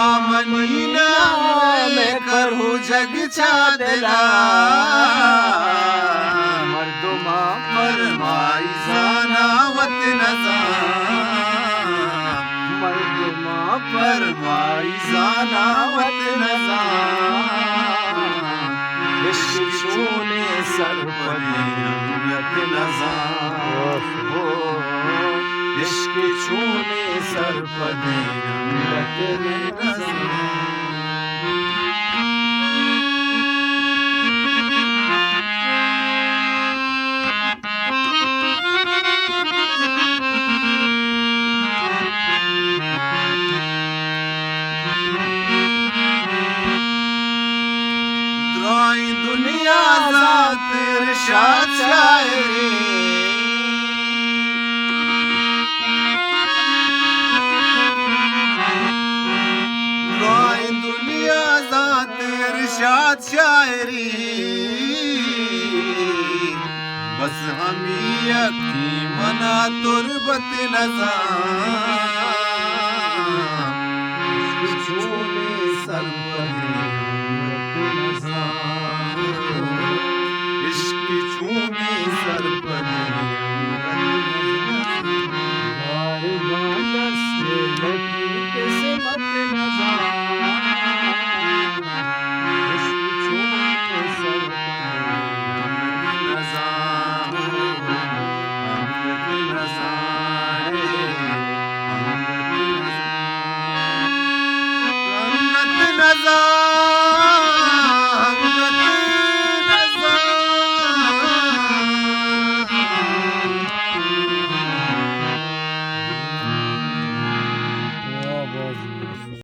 महीना में करूँ जग चादला मर्दुमा फरमाई जानावत नजा मर्दुमा फरमाई जानावत नजा इश्क छूने सर पदीरत नजा हो इश्क छूने सर पदीरत नजा दुनिया ज़ात इरशाद शायरी दुनिया ज़ात इरशाद शायरी बस हम यकी मना तुरबत नज़ार